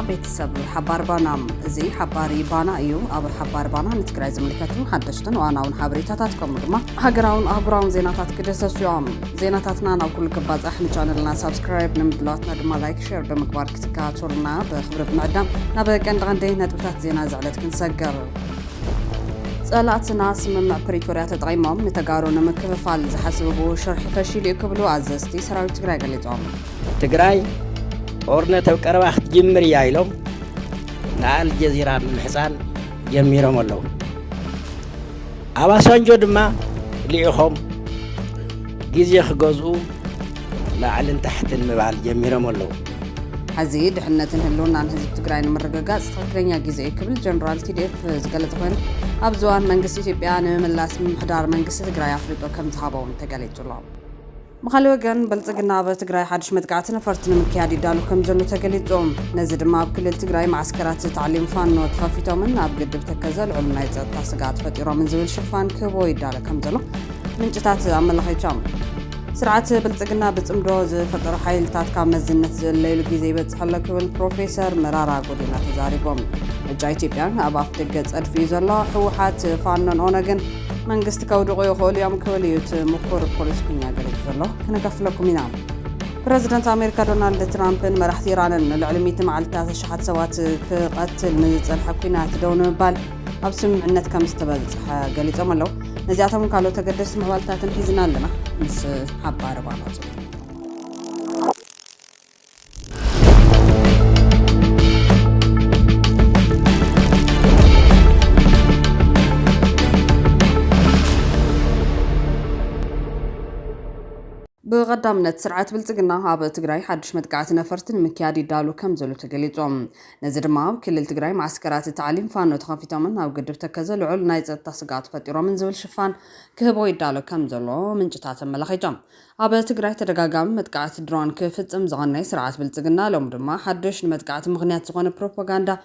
ቤተሰብ ሓባር ባና እዚ ሓባሪ ባና እዩ ኣብ ሓባር ባና ንትግራይ ዝምልከቱ ሓደሽትን ዋናውን ሓበሬታታት ከምኡ ድማ ሃገራውን ኣህጉራውን ዜናታት ክደሰስዮም ዜናታትና ናብ ኩሉ ክባጻሕ ቻነልና ሰብስክራይብ ንምድላትና ድማ ላይክ ሼር ብምግባር ክትከታተሉና ብኽብሪ ብምዕዳም ናብ ቀንዲ ነጥብታት ዜና ዝዕለት ክንሰገር ጸላእትና ስምምዕ ፕሪቶሪያ ተጠቒሞም ንተጋሩ ንምክፍፋል ዝሓስብዎ ሽርሒ ፈሺሉ ክብሉ ኣዘዝቲ ሰራዊት ትግራይ ገሊጾም ትግራይ ጦርነት ኣብ ቀረባ ክትጅምር እያ ኢሎም ንኣልጀዚራ ምሕፃን ጀሚሮም ኣለዉ ኣባሳንጆ ድማ ልኢኾም ግዜ ክገዝኡ ላዕልን ታሕትን ምባል ጀሚሮም ኣለዉ ሕዚ ድሕነትን ህልውናን ህዝቢ ትግራይ ንምርግጋጽ ትክክለኛ ግዜ ክብል ጀነራል ቲዲኤፍ ዝገለጸ ኮይኑ ኣብ ዝዋን መንግስቲ ኢትዮጵያ ንምምላስ ምምሕዳር መንግስቲ ትግራይ ኣፍሪጦ ከም ዝሃበውን ተገሊጹ ኣሎ مخالي وجن بلتقنا بتجراي حدش متقعتنا فرتنا من كيادي دالو كم جنو تقليدهم نزد ما بكل التجراي معسكرات تعليم فن وتخافيتهم من أبجد بتكزل علمنا يتقطع سقعت فتيرة من زول شفان كبوي دالو كم جلو من جتات عمل خيشام سرعة بلتقنا بتمروز فترة حيل تات كام مزنة الليل جزء بتحلك والبروفيسور مرارا قولنا تزاربهم الجايتي بيان أباف تجد ألفيز الله حوحات فنن أونجن መንግስት ከውድቆ ይኸውል ያም ከወልዩት ምኩር ፖሊስ ኩኛ ገለጽ ዘሎ ከነከፍለኩም ኢና ፕሬዝዳንት አሜሪካ ዶናልድ ትራምፕን መራሕቲ ኢራንን ልዕልሚት መዓልታት ተሽሓት ሰባት ክቀትል ንዝጸንሐ ኩናት ደው ንምባል ኣብ ስምምዕነት ከም ዝተበጽሐ ገሊጾም ኣለዉ ነዚኣቶም ካልኦት ተገደስቲ ምዕባልታትን ሒዝና ኣለና ምስ ሓባር ባናጹ بقدامنا سرعة بلتقنا هذا تجراي حدش متقعت نفرتن مكيادي دالو كم زلو تقليتهم نزل ما كل التجراي معسكرات التعليم فانو تخافي تمن أو قدر تكزل عل نايز التسقات فتيرة من زول شفان كهبوي دالو كم زلو من جتات ملخيجام هذا تجراي ترجعام متقعت درون كيفت أمزغني سرعة بلتقنا لهم دما حدش متقعت مغنيات زغن بروباغندا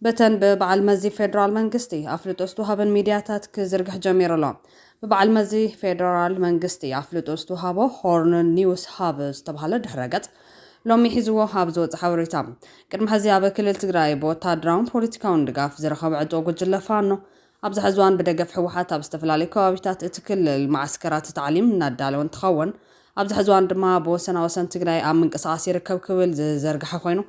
بتن ببعل مزي فيدرال منقستي أفلت أستوها بن ميدياتات كزرقح جمير الله ببعل مزي فيدرال منقستي أفلت أستوها هورن نيوز هابز تبهلا دحرقت لو ميحزوه هابزو تحوريتام كرم هزيابة كل التقراي بوتادرام بوليتيكاون دقاف زرخب عدو قجل فانو أبز حزوان بدقف حوحات أبستفلالي كوابيتات تكل المعسكرات التعليم نادال وانتخون أبز حزوان دما بو سنة وسن تقراي آمن قصاصي ركب كبل زرقح خوينو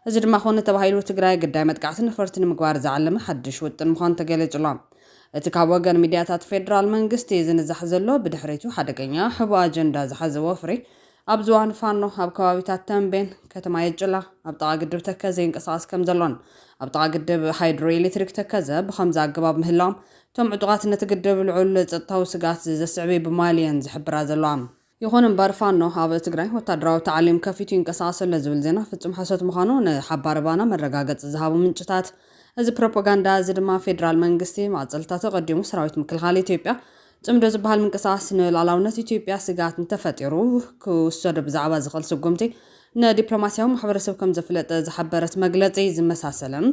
إذا دما خونة تبهيلو تقراي قدامت قاعتن فرتن مقوار زعلم حدش وطن مخان تقالي جلام اتكاوغن ميدياتات فيدرال منقستي زن زحزلو بدحريتو حدقنيا حبو أجندا زحزو وفري أبزوان فانو أب كوابيتات تنبين كتما يجلا أبطاق قدب تكازين قصاص كم زلون أبطاق قدب هايدرو إليتريك تكازا بخمزة قباب مهلام توم عدوغات نتقدب العل تتوسقات زسعبي بماليان زحبرا زلوام يخون مبارفانو هذا تقرأي وتدراو تعليم كافيتين قصاص اللزول زينا فتم حسوت مخانون حباربانا من رقاقات زهابو من جتات እዚ ፕሮፓጋንዳ እዚ ድማ ፌደራል መንግስቲ ማዕጸልታት ተቀዲሙ ሰራዊት ምክልኻል ኢትዮጵያ ጽምዶ ዝበሃል ምንቅሳስ ንላላውነት ኢትዮጵያ ስጋት እንተፈጢሩ ክውሰድ ብዛዕባ ዝኽእል ስጉምቲ ንዲፕሎማሲያዊ ማሕበረሰብ ከም ዘፍለጠ ዝሓበረት መግለጺ ዝመሳሰለም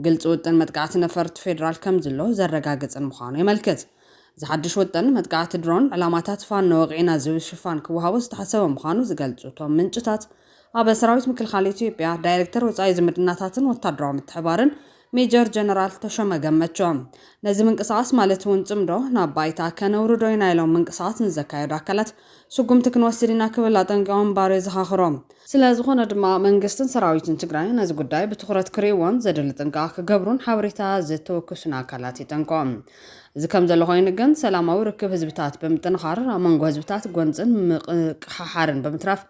ግልጽ ውጥን መጥቃዕቲ ነፈርቲ ፌደራል ከም ዘሎ ዘረጋግጽን ምዃኑ የመልክት ዝሓድሽ ውጥን መጥቃዕቲ ድሮን ዕላማታት ፋኖ ወቂዕና ዝብል ሽፋን ክወሃቦ ዝተሓሰበ ምዃኑ ዝገልጹ እቶም ምንጭታት ኣብ ሰራዊት ምክልኻል ኢትዮጵያ ዳይሬክተር ወጻኢ ዝምድናታትን ወታደራዊ ምትሕባርን ሜጀር ጀነራል ተሾመ ገመቹም ነዚ ምንቅሳስ ማለት እውን ጽምዶ ናብ ባይታ ከነውርዶ ኢና ኢሎም ምንቅሳስ ንዘካየዱ ኣካላት ስጉምቲ ክንወስድ ኢና ክብል ኣጠንቂቖም ባር ዝሃኽሮም ስለዝኾነ ድማ መንግስትን ሰራዊትን ትግራይ ነዚ ጉዳይ ብትኹረት ክሪእዎን ዘድሊ ጥንቃቐ ክገብሩን ሓበሬታ ዝተወከሱን ኣካላት ይጠንቀቖም እዚ ከም ዘሎ ኮይኑ ግን ሰላማዊ ርክብ ህዝብታት ብምጥንኻር ኣብ መንጎ ህዝብታት ጎንፅን ምቅሓሓርን ብምትራፍ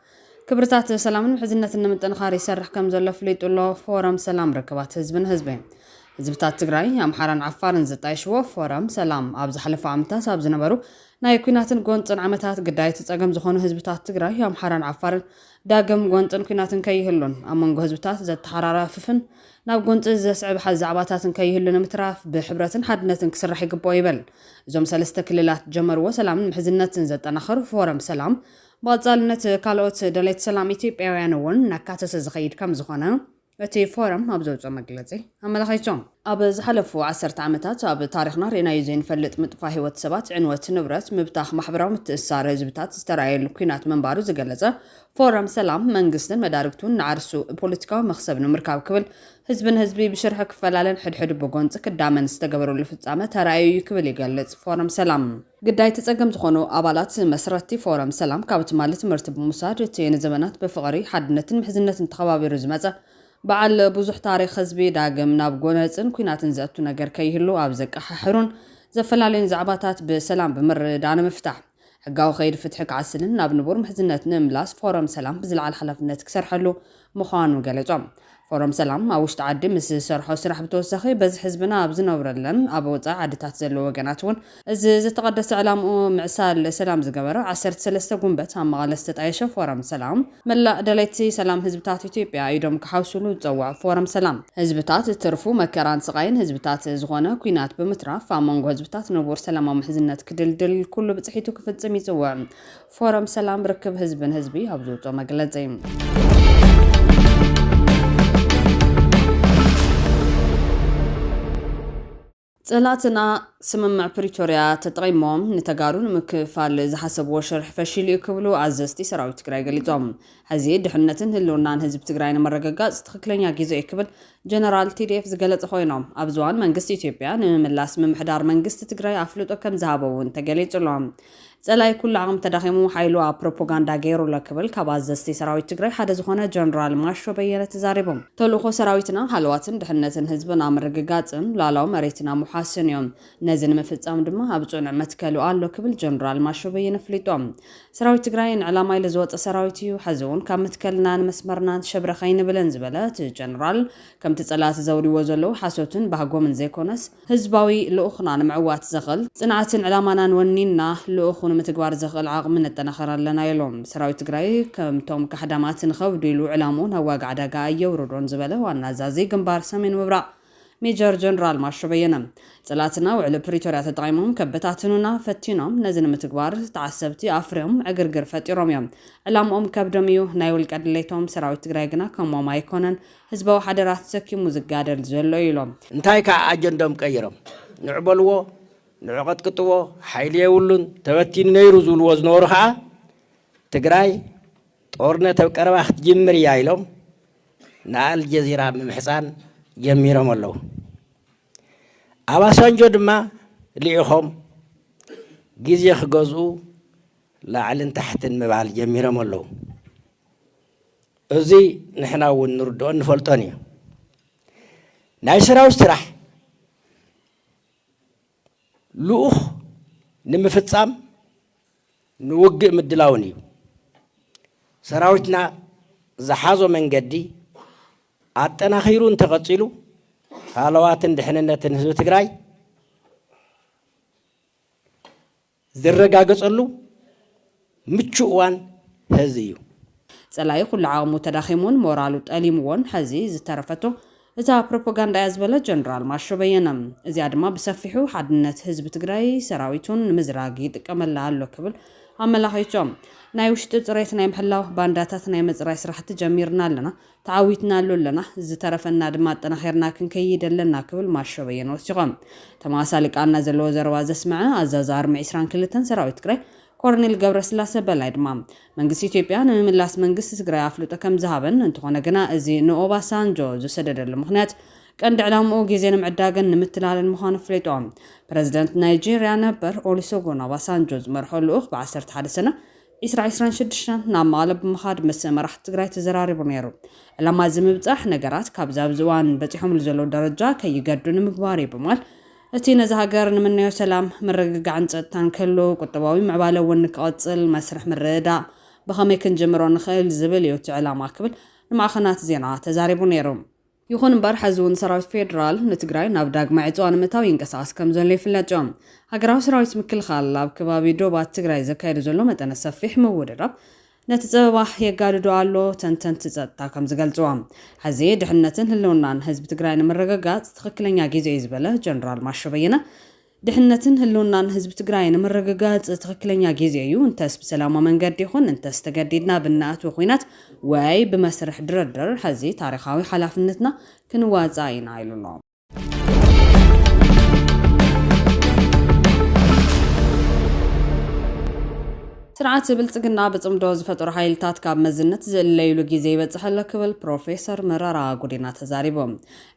كبرتات سلام حزنة النمطن خاري سرح كم زلف ليت الله فورم سلام ركبات حزبن حزبين حزبتات تግራይ አምሓራን ዓፋርን ዝጣይሽዎ ፎረም ሰላም ኣብ ዝሓለፈ ዓመታት ኣብ ዝነበሩ ናይ ኩናትን ጎንፅን ዓመታት ግዳይ ተጸገም ዝኾኑ ህዝብታት ትግራይ አምሓራን ዓፋርን ዳግም ጎንፅን ኩናትን ከይህሉን ኣብ መንጎ ህዝብታት ዘተሓራራፍፍን ናብ ጎንፅ ዘስዕብ ሓዛዕባታትን ከይህሉን ምትራፍ ብሕብረትን ሓድነትን ክስራሕ ይግባእ ይበል እዞም ሰለስተ ክልላት ጀመርዎ ሰላምን ሕዝነትን ዘጠናኸሩ ፎረም ሰላም ባጻልነት ካልኦት ደሌት ሰላም ኢትዮጵያውያን እውን ናካተሰ ዝኸይድ ከም ዝኾነ እቲ ፎረም ኣብ ዘውፅኦ መግለጺ ኣመላኺቶም ኣብ ዝሓለፉ 10 ዓመታት ኣብ ታሪኽና ርኢናዮ ዘይንፈልጥ ምጥፋእ ህይወት ሰባት ዕንወት ንብረት ምብታኽ ማሕበራዊ ምትእስሳር ህዝብታት ዝተራእየሉ ኩናት መንባሩ ዝገለጸ ፎረም ሰላም መንግስትን መዳርግቱን ንዓርሱ ፖለቲካዊ መኽሰብ ንምርካብ ክብል ህዝብን ህዝቢ ብሽርሒ ክፈላለን ሕድሕድ ብጎንፂ ክዳመን ዝተገበረሉ ፍጻመ ተራእዩ ክብል ይገልጽ ፎረም ሰላም ግዳይ ተጸገም ዝኾኑ ኣባላት መስረቲ ፎረም ሰላም ካብ ትማሊ ትምህርቲ ብምውሳድ እቲ ንዘመናት ብፍቕሪ ሓድነትን ምሕዝነትን ተኸባቢሩ ዝመጸ በዓል ብዙሕ ታሪክ ህዝቢ ዳግም ናብ ጎነፅን ኩናትን ዘእቱ ነገር ከይህሉ ኣብ ዘቀሓሕሩን ዘፈላለዩን ዛዕባታት ብሰላም ብምርዳእ ንምፍታሕ ሕጋዊ ከይዲ ፍትሒ ክዓስልን ናብ ንቡር ምሕዝነት ንምምላስ ፎረም ሰላም ብዝለዓለ ሓላፍነት ክሰርሐሉ ምዃኑ ገለጾም። ፎረም ሰላም ኣብ ውሽጢ ዓዲ ምስ ዝሰርሖ ስራሕ ብተወሳኺ በዚ ህዝብና ኣብ ዝነብረለን ኣብ ወፃኢ ዓድታት ዘለዎ ወገናት እውን እዚ ዝተቐደሰ ዕላምኡ ምዕሳል ሰላም ዝገበረ 13 ጉንበት ኣብ መቐለ ዝተጣየሸ ፎረም ሰላም መላእ ደለይቲ ሰላም ህዝብታት ኢትዮጵያ ኢዶም ክሓውስሉ ዝፀዋዕ ፎረም ሰላም ህዝብታት ትርፉ መከራን ስቃይን ህዝብታት ዝኾነ ኩናት ብምትራፍ ኣብ መንጎ ህዝብታት ንቡር ሰላማዊ ምሕዝነት ክድልድል ኩሉ ብፅሒቱ ክፍጽም ይፅውዕ ፎረም ሰላም ርክብ ህዝብን ህዝቢ ኣብ ዘውፅኦ መግለጺ ጽላትና ስምምዕ ፕሪቶሪያ ተጠቂሞም ንተጋሩ ንምክፋል ዝሓሰብዎ ሸርሕ ፈሺሉ ክብሉ ኣዘዝቲ ሰራዊት ትግራይ ገሊጾም ሕዚ ድሕነትን ህልውናን ህዝቢ ትግራይ ንምርግጋጽ ትክክለኛ ግዜ ክብል ጀነራል ቲዲኤፍ ዝገለጸ ኮይኖም ኣብ ዝዋን መንግስቲ ኢትዮጵያ ንምምላስ ምምሕዳር መንግስቲ ትግራይ ኣፍልጦ ከም ዝሃበውን ተገሊጹሎም ጸላይ ኩሉ ዓቕም ተዳኺሙ ሓይሉ ኣብ ፕሮፓጋንዳ ገይሩሎ ክብል ካብ ኣዘዝቲ ሰራዊት ትግራይ ሓደ ዝኾነ ጀነራል ማሾ በየነ ተዛሪቦም ተልእኾ ሰራዊትና ሃልዋትን ድሕነትን ህዝብን ኣብ ምርግጋጽን ላላው መሬትና ሙሓስን እዮም ነዚ ንምፍጻም ድማ ኣብ ጽኑዕ መትከሉ ኣሎ ክብል ጀነራል ማሾ በየነ ፍሊጦም ሰራዊት ትግራይ ንዕላማ ኢሉ ዝወፀ ሰራዊት እዩ ሕዚ እውን ካብ ምትከልናን መስመርናን ሸብረኸ ይንብለን ዝበለ እቲ ጀነራል ከምቲ ጸላት ዘውሪዎ ዘለዉ ሓሶትን ባህጎምን ዘይኮነስ ህዝባዊ ልኡኽና ንምዕዋት ዘኽእል ጽንዓትን ዕላማናን ወኒና ልኡኽ ንምትግባር ዘኽእል ዓቕሚ ነጠናኸር ኣለና ኢሎም ሰራዊት ትግራይ ከምቶም ካሕዳማትን ከብዱ ኢሉ ዕላሙን ኣዋግ ዓደጋ እየውርዶን ዝበለ ዋና ኣዛዚ ግንባር ሰሜን ምብራቕ ሜጀር ጀነራል ማሾ በየነ ጸላትና ውዕል ፕሪቶሪያ ተጠቂሞም ከበታትኑና ፈቲኖም ነዚ ንምትግባር ተዓሰብቲ ኣፍርዮም ዕግርግር ፈጢሮም እዮም ዕላምኦም ከብዶም እዩ ናይ ውልቀ ድሌቶም ሰራዊት ትግራይ ግና ከምኦም ኣይኮነን ህዝባዊ ሓደራ ተሰኪሙ ዝጋደል ዘሎ ኢሎም እንታይ ከዓ ኣጀንዶም ቀይሮም ንዕበልዎ ንዕቐጥቅጥዎ ሓይሊ የብሉን ተበቲኑ ነይሩ ዝብልዎ ዝነበሩ ከዓ ትግራይ ጦርነት ኣብ ቀረባ ክትጅምር እያ ኢሎም ንኣልጀዚራ ምምሕፃን ጀሚሮም ኣለዉ ኣብ ኣሳንጆ ድማ ልኢኾም ግዜ ክገዝኡ ላዕልን ታሕትን ምባል ጀሚሮም ኣለዉ እዚ ንሕና እውን ንርድኦ ንፈልጦን እዩ ናይ ሰራዊት ስራሕ ልኡኽ ንምፍጻም ንውግእ ምድላውን እዩ ሰራዊትና ዝሓዞ መንገዲ ኣጠናኺሩ እንተቐፂሉ ሃለዋትን ድሕንነትን ህዝቢ ትግራይ ዝረጋገፀሉ ምቹእ እዋን ሕዚ እዩ ጸላይ ኩሉ ዓቕሙ ተዳኺሙን ሞራሉ ጠሊምዎን ሕዚ ዝተረፈቶ እታ ፕሮፓጋንዳ እያ ዝበለ ጀነራል ማሾ በየነ እዚኣ ድማ ብሰፊሑ ሓድነት ህዝቢ ትግራይ ሰራዊቱን ንምዝራግ ይጥቀመላ ኣሎ ክብል ኣመላኺቶም ናይ ውሽጢ ፅሬት ናይ ምሕላው ባንዳታት ናይ መፅራይ ስራሕቲ ጀሚርና ኣለና ተዓዊትና ኣለና ዝተረፈና ድማ ኣጠናኺርና ክንከይድ ኣለና ክብል ማሾ በየነ ወሲቖም ተመሳሳሊ ቃልና ዘለዎ ዘረባ ዘስምዐ ኣዛዚ ኣርሚ 22 ሰራዊት ትግራይ ኮሎኔል ገብረስላሴ በላይ ድማ መንግስቲ ኢትዮጵያ ንምምላስ መንግስቲ ትግራይ ኣፍልጦ ከም ዝሃበን እንትኾነ ግና እዚ ንኦባሳንጆ ዝሰደደሉ ምክንያት ቀንዲ ዕላምኡ ግዜ ንምዕዳግን ንምትላልን ምዃኑ ፍሊጦም ፕረዚደንት ናይጄርያ ነበር ኦሉሴጉን ኦባሳንጆ ዝመርሖ ልኡኽ ብ11 ሰነ 2026 ናብ መቐለ ብምኻድ ምስ መራሕቲ ትግራይ ተዘራሪቡ ነይሩ ዕላማ ዝምብፃሕ ነገራት ካብ ዛብ ዝዋን በፂሖምሉ ዘለዉ ደረጃ ከይገዱ ንምግባር እዩ ብምባል እቲ ነዚ ሃገር ንምንዮ ሰላም ምርግጋዕን ፀጥታን ከሎ ቁጠባዊ ምዕባለ እውን ክቐፅል መስርሕ ምርድዳእ ብኸመይ ክንጀምሮ ንኽእል ዝብል እዩ እቲ ዕላማ ክብል ንማዕኸናት ዜና ተዛሪቡ ነይሩ ይኹን እምበር ሕዚ እውን ሰራዊት ፌደራል ንትግራይ ናብ ዳግማይ ዕፅዋ ንምእታው ይንቀሳቐስ ከም ዘሎ ይፍለጥ እዩ ሃገራዊ ሰራዊት ምክልኻል ኣብ ከባቢ ዶባት ትግራይ ዘካይዱ ዘሎ መጠነ ሰፊሕ ምውድዳብ ነቲ ፀበባ የጋድዶ ኣሎ ተንተንቲ ፀጥታ ከም ዝገልጽዎም ሕዚ ድሕነትን ህልውናን ህዝቢ ትግራይ ንምርግጋጽ ትክክለኛ ግዜ ዝበለ ጀነራል ማሾ በየነ ድሕነትን ህልውናን ህዝቢ ትግራይ ንምርግጋጽ ትኽክለኛ ግዜ እዩ እንተስ ብሰላማዊ መንገዲ ይኹን እንተስ ተገዲድና ብናኣትዎ ኩናት ወይ ብመስርሕ ድርድር ሕዚ ታሪኻዊ ሓላፍነትና ክንዋጻእ ኢና ኢሉ ኣሎ። ስርዓት ብልጽግና ብጽምዶ ዝፈጠሩ ሓይልታት ካብ መዝነት ዝለይሉ ግዜ ይበጽሕ ኣሎ ክብል ፕሮፌሰር መረራ ጉዲና ተዛሪቦም።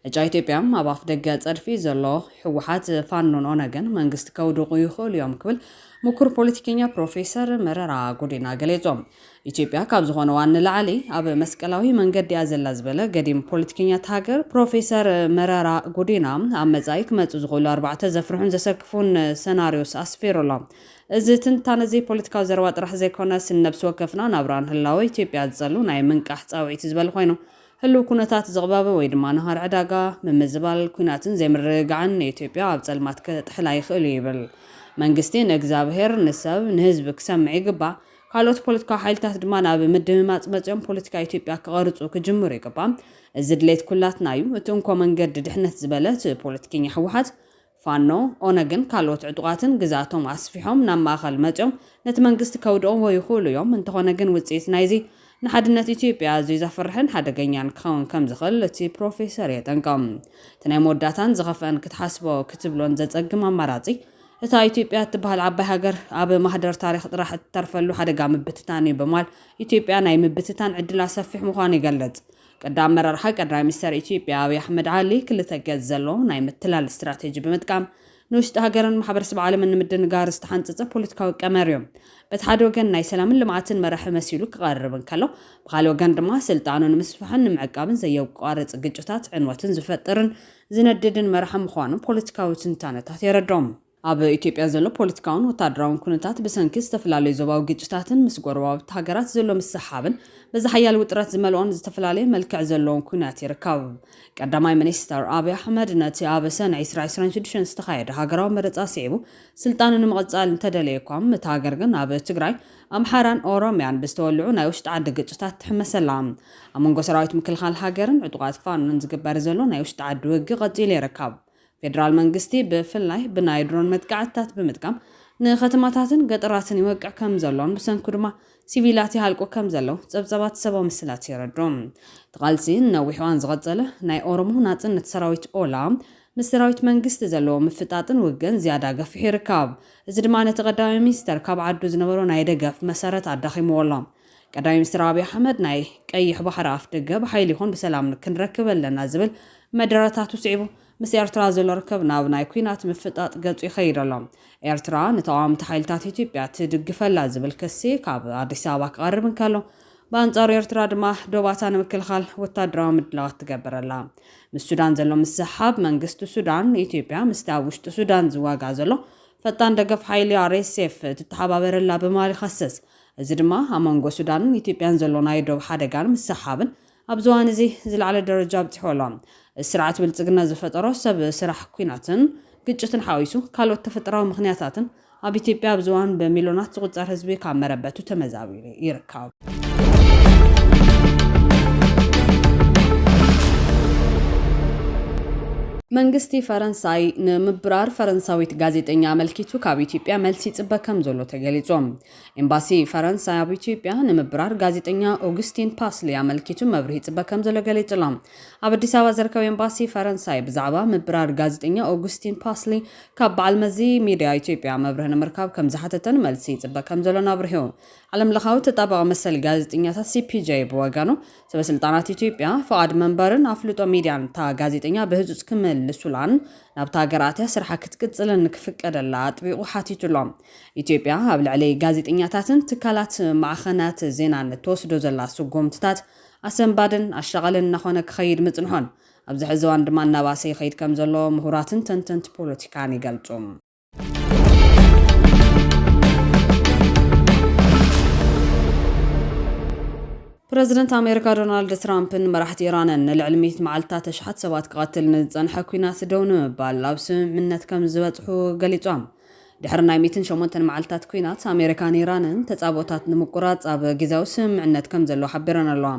ዕጫ ኢትዮጵያ ኣብ ኣፍ ደገ ጸድፊ ዘሎ ሕወሓት ፋኖን ኦነግን መንግስቲ ከውድቑ ይኽእሉ እዮም ክብል ምኩር ፖለቲከኛ ፕሮፌሰር መረራ ጉዲና ገሊጾም። ኢትዮጵያ ካብ ዝኾነ ዋኒ ላዕሊ ኣብ መስቀላዊ መንገዲ እያ ዘላ ዝበለ ገዲም ፖለቲከኛት ሃገር ፕሮፌሰር መረራ ጉዲና ኣብ መጻኢ ክመጹ ዝኽእሉ 4 ዘፍርሑን ዘሰክፉን ሰናሪዮስ ኣስፊሮሎም። እዚ ትንታነ ፖለቲካዊ ዘረባ ጥራሕ ዘይኮነ ስነብሲ ወከፍና ናብራን ህላዊ ኢትዮጵያ ዝጸሉ ናይ ምንቃሕ ጻውዒት ዝበል ኮይኑ ህልው ኩነታት ዝቕባበ ወይ ድማ ነሃር ዕዳጋ ምምዝባል ኩናትን ዘይምርግጋዕን ኢትዮጵያ ኣብ ጸልማት ከጥሕላ ይኽእል ይብል። መንግስቲ ንእግዚኣብሔር ንሰብ ንህዝቢ ክሰምዕ ይግባእ። ካልኦት ፖለቲካዊ ሓይልታት ድማ ናብ ምድምማጽ መጽኦም ፖለቲካ ኢትዮጵያ ክቐርጹ ክጅምሩ ይግባእ። እዚ ድሌት ኩላትና እዩ። እቲ እንኮ መንገዲ ድሕነት ዝበለት ፖለቲከኛ ሕወሓት ፋኖ ኦነግን ካልኦት ዕጡቃትን ግዛቶም ኣስፊሖም ናብ ማእኸል መጽኦም ነቲ መንግስቲ ከውድቕዎ ይኽእሉ እዮም። እንተኾነ ግን ውጽኢት ናይዚ ንሓድነት ኢትዮጵያ ኣዝዩ ዘፍርሕን ሓደገኛን ክኸውን ከም ዝኽእል እቲ ፕሮፌሰር የጠንቀም። እቲ ናይ መወዳእታን ዝኸፍአን ክትሓስቦ ክትብሎን ዘጸግም ኣማራጺ እታ ኢትዮጵያ እትበሃል ዓባይ ሃገር ኣብ ማህደር ታሪክ ጥራሕ እትተርፈሉ ሓደጋ ምብትታን እዩ በማል ኢትዮጵያ ናይ ምብትታን ዕድላ ሰፊሕ ምዃኑ ይገልጽ። ቀዳም መራርሓ ቀዳማይ ሚኒስትር ኢትዮጵያ አብይ አሕመድ ዓሊ ክልተ ገጽ ዘለዎ ናይ ምትላል ስትራቴጂ ብምጥቃም ንውሽጢ ሃገርን ማሕበረሰብ ዓለምን ንምድንጋር ዝተሓንጸጸ ፖለቲካዊ ቀመር እዮም። በቲ ሓደ ወገን ናይ ሰላምን ልምዓትን መራሒ መሲሉ ክቐርብ እንከሎ ብኻልእ ወገን ድማ ስልጣኑን ምስፍሕን ንምዕቃብን ዘየቋርጽ ግጭታት ዕንወትን ዝፈጥርን ዝነድድን መራሒ ምዃኑ ፖለቲካዊ ትንታነታት የረድኦም። ኣብ ኢትዮጵያ ዘሎ ፖለቲካውን ወታደራውን ኩነታት ብሰንኪ ዝተፈላለዩ ዞባዊ ግጭታትን ምስ ጎረባብቲ ሃገራት ዘሎ ምስሓብን በዚ ሓያል ውጥረት ዝመልኦን ዝተፈላለየ መልክዕ ዘለዎም ኩናት ይርከብ። ቀዳማይ ሚኒስትር አብይ አሕመድ ነቲ ኣብ ሰኔ 2026 ዝተኻየደ ሃገራዊ መረፃ ስዒቡ ስልጣኑ ንምቕጻል እንተደለየ እኳ እቲ ሃገር ግን ኣብ ትግራይ ኣምሓራን ኦሮምያን ብዝተወልዑ ናይ ውሽጢ ዓዲ ግጭታት ትሕመሰላ። ኣብ መንጎ ሰራዊት ምክልኻል ሃገርን ዕጡቃት ፋኖን ዝግበር ዘሎ ናይ ውሽጢ ዓዲ ውጊ ቀፂሉ ይርከብ። ፌደራል መንግስቲ ብፍላይ ብናይ ድሮን መጥቃዕትታት ብምጥቃም ንከተማታትን ገጠራትን ይወቅዕ ከም ዘሎን ብሰንኩ ድማ ሲቪላት ይሃልቁ ከም ዘለው ጸብጸባት ሰባዊ ምስላት ይረዶም። ተቓልሲ ነዊሕ እዋን ዝቐጸለ ናይ ኦሮሞ ናጽነት ሰራዊት ኦላ ምስ ሰራዊት መንግስቲ ዘለዎ ምፍጣጥን ውግን ዝያዳ ገፊሕ ይርከብ። እዚ ድማ ነቲ ቀዳማይ ሚኒስትር ካብ ዓዱ ዝነበሮ ናይ ደገፍ መሰረት ኣዳኺምዎ ኣሎ። ቀዳማይ ሚኒስትር አብይ አሕመድ ናይ ቀይሕ ባሕሪ ኣፍ ደገ ብሓይሊ ይኹን ብሰላም ክንረክብ ኣለና ዝብል መደረታቱ ስዒቡ ምስ ኤርትራ ዘሎ ርከብ ናብ ናይ ኩናት ምፍጣጥ ገጹ ይኸይድ ኣሎ። ኤርትራ ንተቃዋምቲ ሓይልታት ኢትዮጵያ ትድግፈላ ዝብል ክሲ ካብ ኣዲስ ኣበባ ክቐርብ እንከሎ በኣንጻሩ ኤርትራ ድማ ዶባታ ንምክልኻል ወታደራዊ ምድላዋት ትገብረላ። ምስ ሱዳን ዘሎ ምስሓብ መንግስቲ ሱዳን ኢትዮጵያ ምስቲ ኣብ ውሽጢ ሱዳን ዝዋጋ ዘሎ ፈጣን ደገፍ ሓይሊ RSF ትተሓባበረላ በማል ይኸስስ። እዚ ድማ ኣብ መንጎ ሱዳንን ኢትዮጵያን ዘሎ ናይ ዶብ ሓደጋን ምስሓብን ኣብ ዝዋን እዚ ዝለዓለ ደረጃ በፂሑ ኣሎ። ስርዓት ብልጽግና ዝፈጠሮ ሰብ ስራሕ ኩናትን ግጭትን ሓዊሱ ካልኦት ተፈጥሯዊ ምኽንያታትን ኣብ ኢትዮጵያ ኣብ ዝዋን በሚልዮናት ዝቁጸር ህዝቢ ካብ መረበቱ ተመዛቢሉ ይርከብ። መንግስቲ ፈረንሳይ ንምብራር ፈረንሳዊት ጋዜጠኛ አመልኪቱ ካብ ኢትዮጵያ መልሲ ይጽበ ከም ዘሎ ተገሊጾም። ኤምባሲ ፈረንሳይ ኣብ ኢትዮጵያ ንምብራር ጋዜጠኛ ኦግስቲን ፓስሊ አመልኪቱ መብርሂ ይጽበ ከም ዘሎ ገሊጹላ። ኣብ አዲስ ኣበባ ዝርከብ ኤምባሲ ፈረንሳይ ብዛዕባ ምብራር ጋዜጠኛ ኦግስቲን ፓስሊ ካብ በዓል መዚ ሚድያ ኢትዮጵያ መብርሂ ንምርካብ ከም ዝሓተተን መልሲ ይጽበ ከም ዘሎ ናብርሂው። ዓለም ለኻዊ ተጣበቐ መሰል ጋዜጠኛታት CPJ ብወገኑ ሰበስልጣናት ኢትዮጵያ ፍቓድ መንበርን ኣፍልጦ ሚድያን ታ ጋዜጠኛ ብህፁፅ ክምልሱላን ናብታ ሃገራትያ ስርሓ ክትቅጽልን ክፍቀደላ ኣጥቢቑ ሓቲቱሎም። ኢትዮጵያ ኣብ ልዕሊ ጋዜጠኛታትን ትካላት ማዕኸናት ዜናን ተወስዶ ዘላ ስጉምትታት ኣሰንባድን ኣሻቐልን እናኾነ ክኸይድ ምጽንሖን ኣብዚ ሕዚ እዋን ድማ እናባሰ ይኸይድ ከም ዘሎ ምሁራትን ተንተንቲ ፖለቲካን ይገልጹ። ፕሬዚደንት ኣሜሪካ ዶናልድ ትራምፕን መራሕቲ ኢራንን ንልዕሊ 100 መዓልታት ተሽሓት ሰባት ክቐትል ንዝጸንሐ ኩናት ደው ንምባል ኣብ ስምምዕነት ከም ዝበጽሑ ገሊጾም። ድሕሪ ናይ 108 መዓልታት ኩናት ኣሜሪካን ኢራንን ተጻቦታት ንምቁራጽ ኣብ ግዜያዊ ስምምዕነት ከም ዘሎ ሓቢረን ኣለዋ።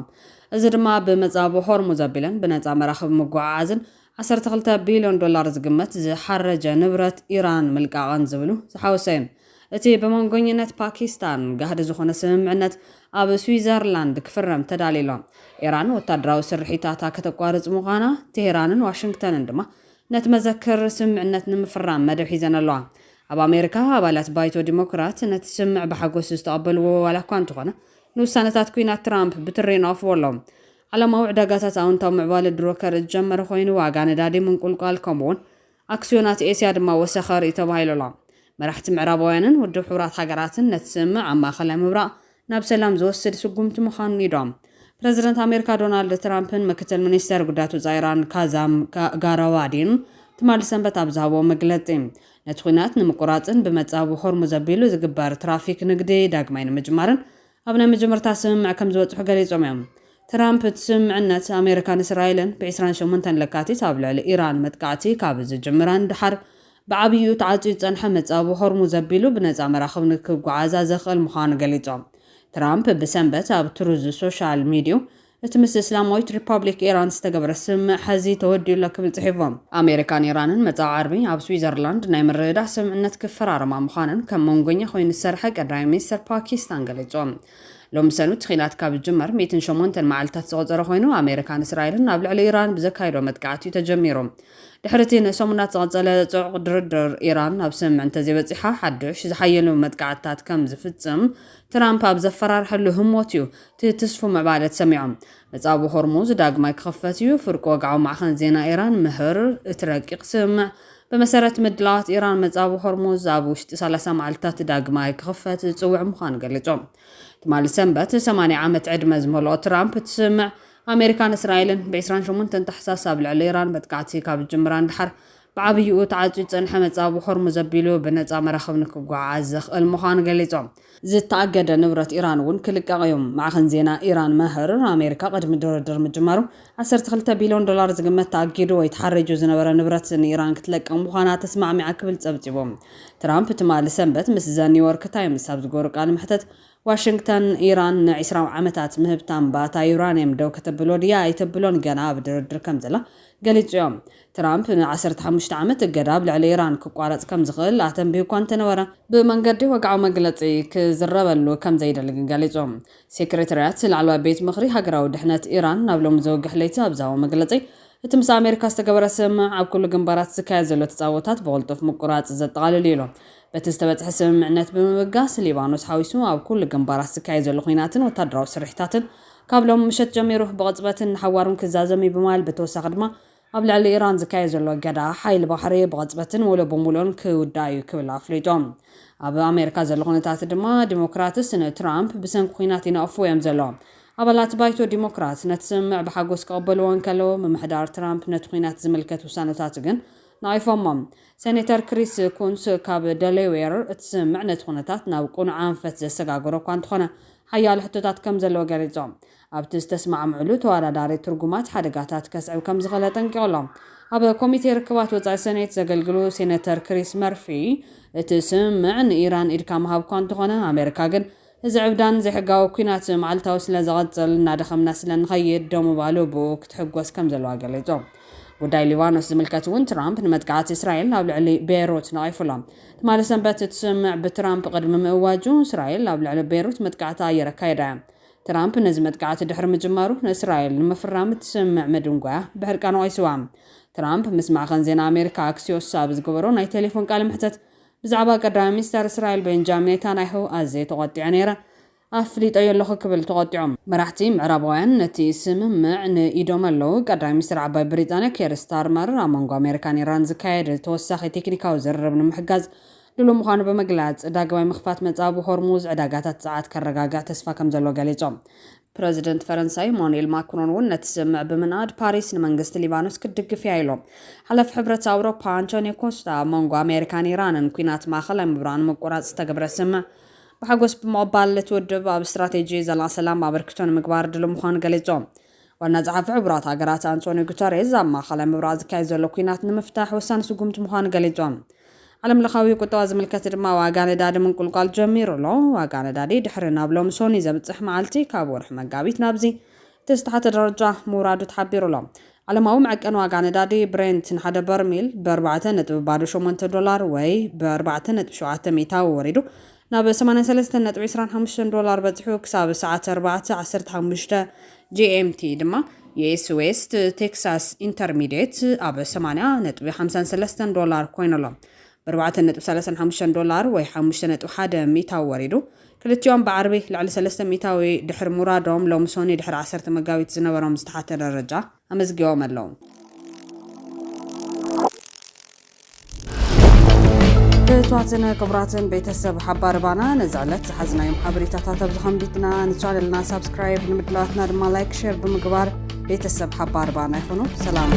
እዚ ድማ ብመጻብ ሆርሙዝ ኣቢለን ብነጻ መራኸቢ መጓዓዓዝን $12 ቢልዮን ዝግመት ዝሓረጀ ንብረት ኢራን ምልቃቐን ዝብሉ ዝሓወሰዮም እቲ በመንጎኝነት ፓኪስታን ጋህዲ ዝኾነ ስምምዕነት ኣብ ስዊዘርላንድ ክፍረም ተዳሊሉ ኢራን ወታደራዊ ስርሒታታ ከተቋርጽ ምዃና ቴሄራንን ዋሽንግተንን ድማ ነቲ መዘክር ስምምዕነት ንምፍራም መደብ ሒዘን ኣለዋ ኣብ ኣሜሪካ ኣባላት ባይቶ ዲሞክራት ነቲ ስምምዕ ብሓጎስ ዝተቐበልዎ ዋላ እኳ እንተኾነ ንውሳነታት ኩናት ትራምፕ ብትሪን ኣፍዎሎም ዓለማዊ ዕዳጋታት ኣውንታዊ ምዕባለ ድሮ ከርኢ ዝጀመረ ኮይኑ ዋጋ ነዳዲ ምንቁልቋል ከምኡውን ኣክስዮናት ኤስያ ድማ ወሰኸር ተባሂሉ ኣሎ መራሕቲ ምዕራባውያንን ውድብ ሕቡራት ሃገራትን ነቲ ስምምዕ ኣብ ማእኸላይ ምብራቕ ናብ ሰላም ዝወስድ ስጉምቲ ምዃኑ ይዶም ፕረዚደንት ኣሜሪካ ዶናልድ ትራምፕን ምክትል ሚኒስተር ጉዳያት ወፃኢ ኢራን ካዛም ጋራዋዲን ትማሊ ሰንበት ኣብ ዝሃቦ መግለጺ ነቲ ኩናት ንምቁራጽን ብመጻብ ሆርሙዝ ኣቢሉ ዝግበር ትራፊክ ንግዲ ዳግማይ ንምጅማርን ኣብ ናይ መጀመርታ ስምምዕ ከም ዝበጽሑ ገሊጾም እዮም ትራምፕ እቲ ስምምዕነት ኣሜሪካን እስራኤልን ብ28 ለካቲት ኣብ ልዕሊ ኢራን መጥቃዕቲ ካብ ዝጅምራን ድሓር ብዓብዩ ተዓጽዩ ዝጸንሐ መጻብ ሆርሙዝ ኣቢሉ ብነጻ መራኸቢ ንክጓዓዛ ዘኽእል ምዃኑ ገሊጾም ትራምፕ ብሰንበት ኣብ ትሩዝ ሶሻል ሚድያ እቲ ምስ እስላማዊት ሪፐብሊክ ኢራን ዝተገበረ ስምምዕ ሕዚ ተወዲሉ ክብል ጽሒፎም ኣሜሪካን ኢራንን መጻብ ዓርቢ ኣብ ስዊዘርላንድ ናይ ምርድዳእ ስምምዕነት ክፈራረማ ምዃነን ከም መንጎኛ ኮይኑ ዝሰርሐ ቀዳማይ ሚኒስተር ፓኪስታን ገሊጾም ሎሚ ሰኑት ኺላት ካብ ዝጅመር 108 መዓልታት ዝቆፀረ ኮይኑ ኣሜሪካን እስራኤልን ኣብ ልዕሊ ኢራን ብዘካይዶ መጥቃዕቲ ተጀሚሩ ድሕርቲ ንሰሙናት ዝቐጸለ ጽዑቕ ድርድር ኢራን ኣብ ስምምዕ እንተዘይበጺሓ ሓድሽ ዝሓየሉ መጥቃዕትታት ከም ዝፍጽም ትራምፕ ኣብ ዘፈራርሐሉ ህሞት እዩ ተስፉ ምዕባለ ተሰሚዖም መጻብ ሆርሙዝ ዳግማይ ክኽፈት እዩ ፍርቂ ወግዓዊ ማዕኸን ዜና ኢራን ምህር እቲ ረቂቕ ስምምዕ በመሰረት ምድላዋት ኢራን መጻብ ሆርሙዝ ኣብ ውሽጢ 30 መዓልታት ዳግማይ ክኽፈት ዝጽውዕ ምዃኑ ገሊጾም ትማሊ ሰንበት 80 ዓመት ዕድመ ዝመልኦ ትራምፕ ትስምዕ ኣሜሪካን እስራኤልን ብ28 ታሕሳስ ኣብ ልዕሊ ኢራን መጥቃዕቲ ካብ ጅምራን ድሓር ብዓብይኡ ተዓጽዩ ዝጸንሐ መጻብ ሆርሙዝ ኣቢሉ ብነጻ መራኸቢ ንክጓዓዝ ዘኽእል ምዃኑ ገሊጾም ዝተኣገደ ንብረት ኢራን እውን ክልቀቕ እዮም ማዕኸን ዜና ኢራን መህር ኣሜሪካ ቅድሚ ድርድር ምጅማሩ $12 ቢልዮን ዝግመት ተኣጊዱ ወይ ተሓሪጁ ዝነበረ ንብረት ንኢራን ክትለቅቕ ምዃና ተስማዕሚዓ ክብል ጸብጺቦም ትራምፕ ትማሊ ሰንበት ምስ ዘ ኒውዮርክ ታይምስ ኣብ ዝገበሩ ቃለ መሕተት ዋሽንግተን ኢራን ን20 ዓመታት ምህብታን ባታ ዩራኒየም ደው ከተብሎ ድያ ኣይተብሎን ገና ኣብ ድርድር ከም ዘላ ገሊጾም ትራምፕ ን15 ዓመት እገዳ ኣብ ልዕሊ ኢራን ክቋረጽ ከም ዝኽእል ኣተንቢሁ እኳ እንተነበረ ብመንገዲ ወግዓዊ መግለጺ ክዝረበሉ ከም ዘይደሊ ግን ገሊጾም ሴክሬታርያት ላዕለዋይ ቤት ምኽሪ ሃገራዊ ድሕነት ኢራን ናብ ሎሚ ዘወግሕ ለይቲ ኣብ ዝሃቦ መግለጺ እቲ ምስ ኣሜሪካ ዝተገበረ ስምምዕ ኣብ ኩሉ ግንባራት ዝካየድ ዘሎ ተጻወታት ብቕልጡፍ ምቁራጽ ዘጠቓልል ኢሎም በቲ ዝተበጽሐ ስምምዕነት ብምብጋስ ሊባኖስ ሓዊሱ ኣብ ኩሉ ግንባራት ዝካየድ ዘሎ ኩናትን ወታደራዊ ስርሒታትን ካብ ሎም ምሸት ጀሚሩ ብቕጽበትን ሓዋሩን ክዛዘም ይብማል ብተወሳኺ ድማ ኣብ ልዕሊ ኢራን ዝካየድ ዘሎ ገዳ ሓይሊ ባሕሪ ብቕጽበትን ሙሉእ ብሙሉእን ክውዳእ እዩ ክብል ኣፍሊጦም ኣብ ኣሜሪካ ዘሎ ኩነታት ድማ ዲሞክራትስ ንትራምፕ ብሰንኪ ኩናት ይነቕፉ እዮም ዘለዎም ኣባላት ባይቶ ዲሞክራት ነቲ ስምምዕ ብሓጎስ ክቕበልዎ እንከለዉ ምምሕዳር ትራምፕ ነቲ ኩናት ዝምልከት ውሳነታት ግን ናይፎሞም ሴኔተር ክሪስ ኩንስ ካብ ደሌዌር እቲ ስምምዕ ነቲ ኩነታት ናብ ቁኑዕ ኣንፈት ዘሰጋግሮ እኳ እንተኾነ ሓያሎ ሕቶታት ከም ዘለዎ ገሊጾም ኣብቲ ዝተስማዕምዕሉ ተወዳዳሪ ትርጉማት ሓደጋታት ከስዕብ ከም ዝኽእል ጠንቂቖሎም ኣብ ኮሚቴ ርክባት ወጻኢ ሴኔት ዘገልግሉ ሴኔተር ክሪስ መርፊ እቲ ስምምዕ ንኢራን ኢድካ ምሃብ እኳ እንተኾነ ኣሜሪካ ግን እዚ ዕብዳን ዘይሕጋዊ ኩናት መዓልታዊ ስለ ዝቐጽል እናደኸምና ስለ ንኸይድ ደው ምባሉ ብኡ ክትሕጐስ ከም ዘለዋ ገሊጾም ጉዳይ ሊባኖስ ዝምልከት እውን ትራምፕ ንመጥቃዕቲ እስራኤል ኣብ ልዕሊ ቤይሩት ነቒፉሎም ትማሊ ሰንበት እቲ ስምምዕ ብትራምፕ ቅድሚ ምእዋጁ እስራኤል ኣብ ልዕሊ ቤይሩት መጥቃዕቲ ኣየር ኣካይዳ እያ ትራምፕ ነዚ መጥቃዕቲ ድሕሪ ምጅማሩ ንእስራኤል ንምፍራም እቲ ስምምዕ ምድንጓያ ብሕርቃ ነቒስዋ ትራምፕ ምስ ማዕኸን ዜና ኣሜሪካ ኣክሲዮስ ኣብ ዝገበሮ ናይ ቴሌፎን ቃለ ምሕተት ብዛዕባ ቀዳማይ ሚኒስተር እስራኤል ቤንጃሚን ኔታንያሁ ኣዝየ ተቖጢዐ ነይረ ኣፍሊጠዮ ኣለኹ ክብል ተቖጢዖም መራሕቲ ምዕራባውያን ነቲ ስምምዕ ንኢዶም ኣለዉ ቀዳማይ ሚኒስትር ዓባይ ብሪጣንያ ኬር ስታርመር ኣብ መንጎ ኣሜሪካን ኢራን ዝካየድ ተወሳኺ ቴክኒካዊ ዝርርብ ንምሕጋዝ ድሉው ምዃኑ ብምግላጽ ዳግማይ ምኽፋት መጻብ ሆርሙዝ ዕዳጋታት ፀዓት ከረጋግዕ ተስፋ ከም ዘሎ ገሊጾም ፕረዚደንት ፈረንሳይ ኢማኑኤል ማክሮን እውን ነቲ ስምምዕ ብምንኣድ ፓሪስ ንመንግስቲ ሊባኖስ ክድግፍ እያ ኢሎም ሓለፍ ሕብረት ኣውሮፓ አንቶኒዮ ኮስታ ኣብ መንጎ ኣሜሪካን ኢራንን ኩናት ማእኸላይ ምብራቕ ንምቁራጽ ዝተገብረ ስምምዕ ብሓጎስ ብምቕባል እቲ ውድብ ኣብ ስትራቴጂ ዘላቒ ሰላም ኣበርክቶ ንምግባር ድሉው ምዃኑ ገሊጾም ዋና ጸሓፊ ሕቡራት ሃገራት አንቶኒዮ ጉተሬዝ ኣብ ማእኸላይ ምብራቕ ዝካየድ ዘሎ ኩናት ንምፍታሕ ወሳኒ ስጉምቲ ምዃኑ ገሊጾም ዓለም ለኻዊ ቁጠባ ዝምልከት ድማ ዋጋ ነዳዲ ምንቁልቋል ጀሚሩ ኣሎ ዋጋ ነዳዲ ድሕሪ ናብ ሎሚ ሶኒ ዘብጽሕ መዓልቲ ካብ ወርሒ መጋቢት ናብዚ ተስተሓተ ደረጃ ምውራዱ ተሓቢሩ ኣሎ ዓለማዊ መዐቀን ዋጋ ነዳዲ ብሬንት ንሓደ በርሜል $4.8 ወይ $4.7 ሚታዊ ወሪዱ ናብ $83.25 በፂሑ ክሳብ ሰዓት 4:15 GMT ድማ US West Texas Intermediate ኣብ $80.53 ኮይኑሎ $4.35 ወይ 5.1 ሚታዊ ወሪዱ ክልቲኦም ብዓርቢ ልዕሊ 3 ሚታዊ ድሕሪ ሙራዶም ሎሚ ሶኒ ድሕሪ 10 መጋቢት ዝነበሮም ዝተሓተ ደረጃ ኣመዝጊቦም ኣለዉ። ብትዋትን ክቡራትን ቤተሰብ ሓባር ባና ነዝዕለት ዝሓዝናዮም ሓበሬታታት ኣብ ዝኸምቢትና ንቻነልና ሳብስክራይብ ንምድላዋትና ድማ ላይክ ሼር ብምግባር ቤተሰብ ሓባር ባና ይኹኑ። ሰላም